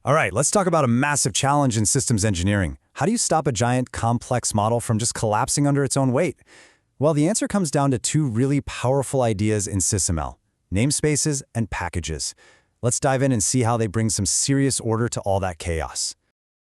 All right, let's talk about a massive challenge in systems engineering. How do you stop a giant, complex model from just collapsing under its own weight? Well, the answer comes down to two really powerful ideas in SysML: namespaces and packages. Let's dive in and see how they bring some serious order to all that chaos.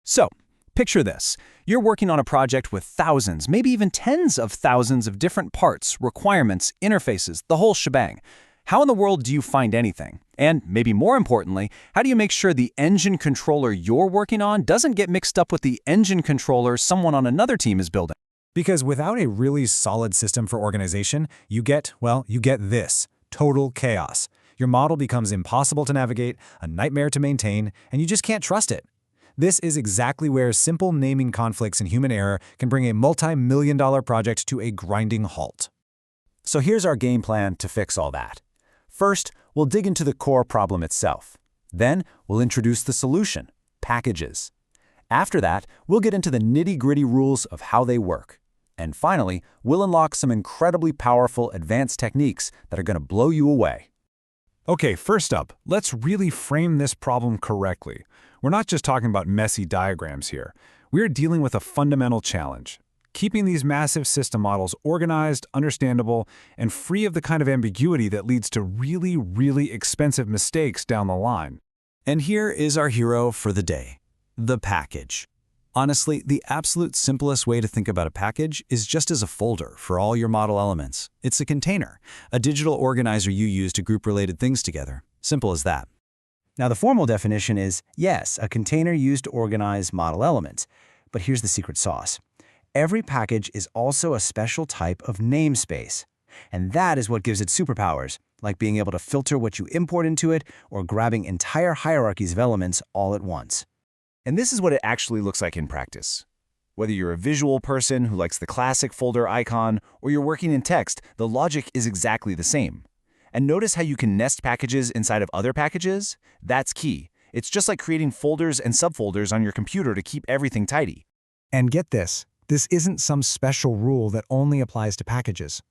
So, picture this. You're working on a project with thousands, maybe even tens of thousands of different parts, requirements, interfaces, the whole shebang. How in the world do you find anything? And maybe more importantly, how do you make sure the engine controller you're working on doesn't get mixed up with the engine controller someone on another team is building? Because without a really solid system for organization, you get this: total chaos. Your model becomes impossible to navigate, a nightmare to maintain, and you just can't trust it. This is exactly where simple naming conflicts and human error can bring a multi-million-dollar project to a grinding halt. So here's our game plan to fix all that. First, we'll dig into the core problem itself. Then, we'll introduce the solution: packages. After that, we'll get into the nitty-gritty rules of how they work. And finally, we'll unlock some incredibly powerful advanced techniques that are going to blow you away. Okay, first up, let's really frame this problem correctly. We're not just talking about messy diagrams here. We're dealing with a fundamental challenge: keeping these massive system models organized, understandable, and free of the kind of ambiguity that leads to really, really expensive mistakes down the line. And here is our hero for the day: the package. Honestly, the absolute simplest way to think about a package is just as a folder for all your model elements. It's a container, a digital organizer you use to group related things together. Simple as that. Now, the formal definition is, yes, a container used to organize model elements. But here's the secret sauce. Every package is also a special type of namespace. And that is what gives it superpowers, like being able to filter what you import into it or grabbing entire hierarchies of elements all at once. And this is what it actually looks like in practice. Whether you're a visual person who likes the classic folder icon or you're working in text, the logic is exactly the same. And notice how you can nest packages inside of other packages? That's key. It's just like creating folders and subfolders on your computer to keep everything tidy. And get this isn't some special rule that only applies to packages.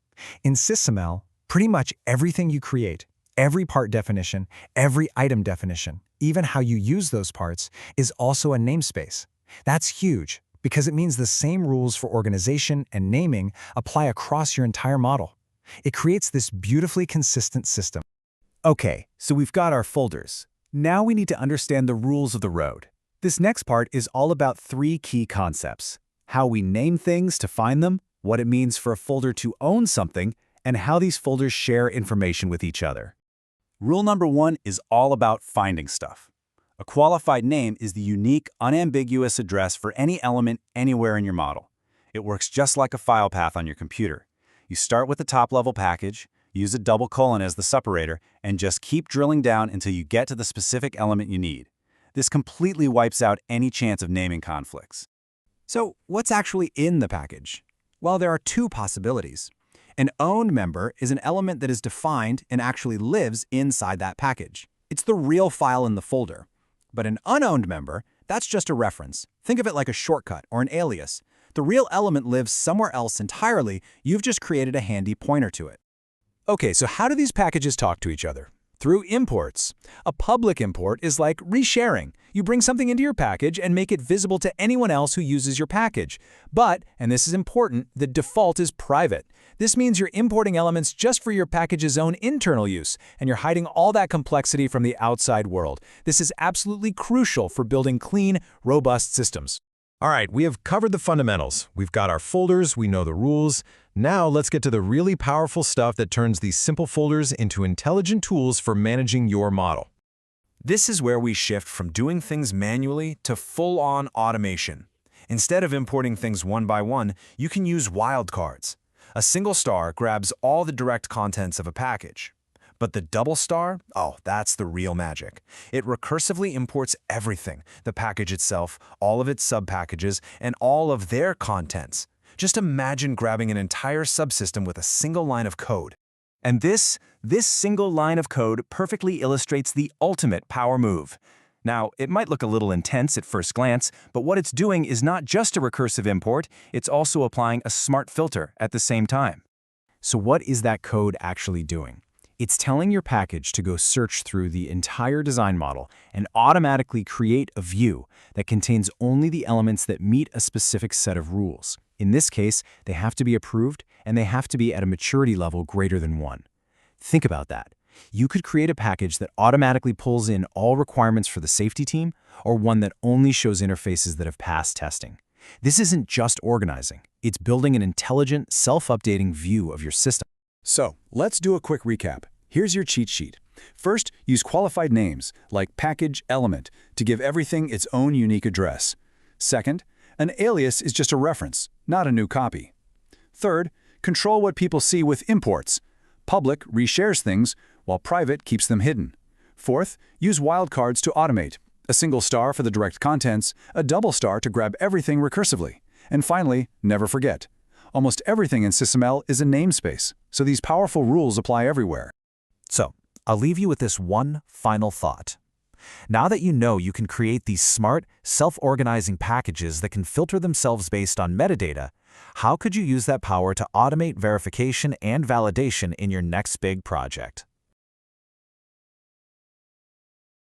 In SysML, pretty much everything you create, every part definition, every item definition, even how you use those parts, is also a namespace. That's huge, because it means the same rules for organization and naming apply across your entire model. It creates this beautifully consistent system. Okay, so we've got our folders. Now we need to understand the rules of the road. This next part is all about three key concepts: how we name things to find them, what it means for a folder to own something, and how these folders share information with each other. Rule number one is all about finding stuff. A qualified name is the unique, unambiguous address for any element anywhere in your model. It works just like a file path on your computer. You start with the top-level package, use a double colon as the separator, and just keep drilling down until you get to the specific element you need. This completely wipes out any chance of naming conflicts. So, what's actually in the package? Well, there are two possibilities. An owned member is an element that is defined and actually lives inside that package. It's the real file in the folder. But an unowned member, that's just a reference. Think of it like a shortcut or an alias. The real element lives somewhere else entirely. You've just created a handy pointer to it. Okay, so how do these packages talk to each other? Through imports. A public import is like resharing. You bring something into your package and make it visible to anyone else who uses your package. But, and this is important, the default is private. This means you're importing elements just for your package's own internal use, and you're hiding all that complexity from the outside world. This is absolutely crucial for building clean, robust systems. All right, we have covered the fundamentals. We've got our folders, we know the rules. Now let's get to the really powerful stuff that turns these simple folders into intelligent tools for managing your model. This is where we shift from doing things manually to full-on automation. Instead of importing things one by one, you can use wildcards. A single star grabs all the direct contents of a package. But the double star, oh, that's the real magic. It recursively imports everything: the package itself, all of its sub-packages, and all of their contents. Just imagine grabbing an entire subsystem with a single line of code. And this single line of code perfectly illustrates the ultimate power move. Now, it might look a little intense at first glance, but what it's doing is not just a recursive import, it's also applying a smart filter at the same time. So what is that code actually doing? It's telling your package to go search through the entire design model and automatically create a view that contains only the elements that meet a specific set of rules. In this case, they have to be approved and they have to be at a maturity level greater than 1. Think about that. You could create a package that automatically pulls in all requirements for the safety team, or one that only shows interfaces that have passed testing. This isn't just organizing. It's building an intelligent, self-updating view of your system. So, let's do a quick recap. Here's your cheat sheet. First, use qualified names, like package element, to give everything its own unique address. Second, an alias is just a reference, not a new copy. Third, control what people see with imports. Public reshares things, while private keeps them hidden. Fourth, use wildcards to automate. A single star for the direct contents, a double star to grab everything recursively. And finally, never forget. Almost everything in SysML is a namespace, so these powerful rules apply everywhere. So, I'll leave you with this one final thought. Now that you know you can create these smart, self-organizing packages that can filter themselves based on metadata, how could you use that power to automate verification and validation in your next big project?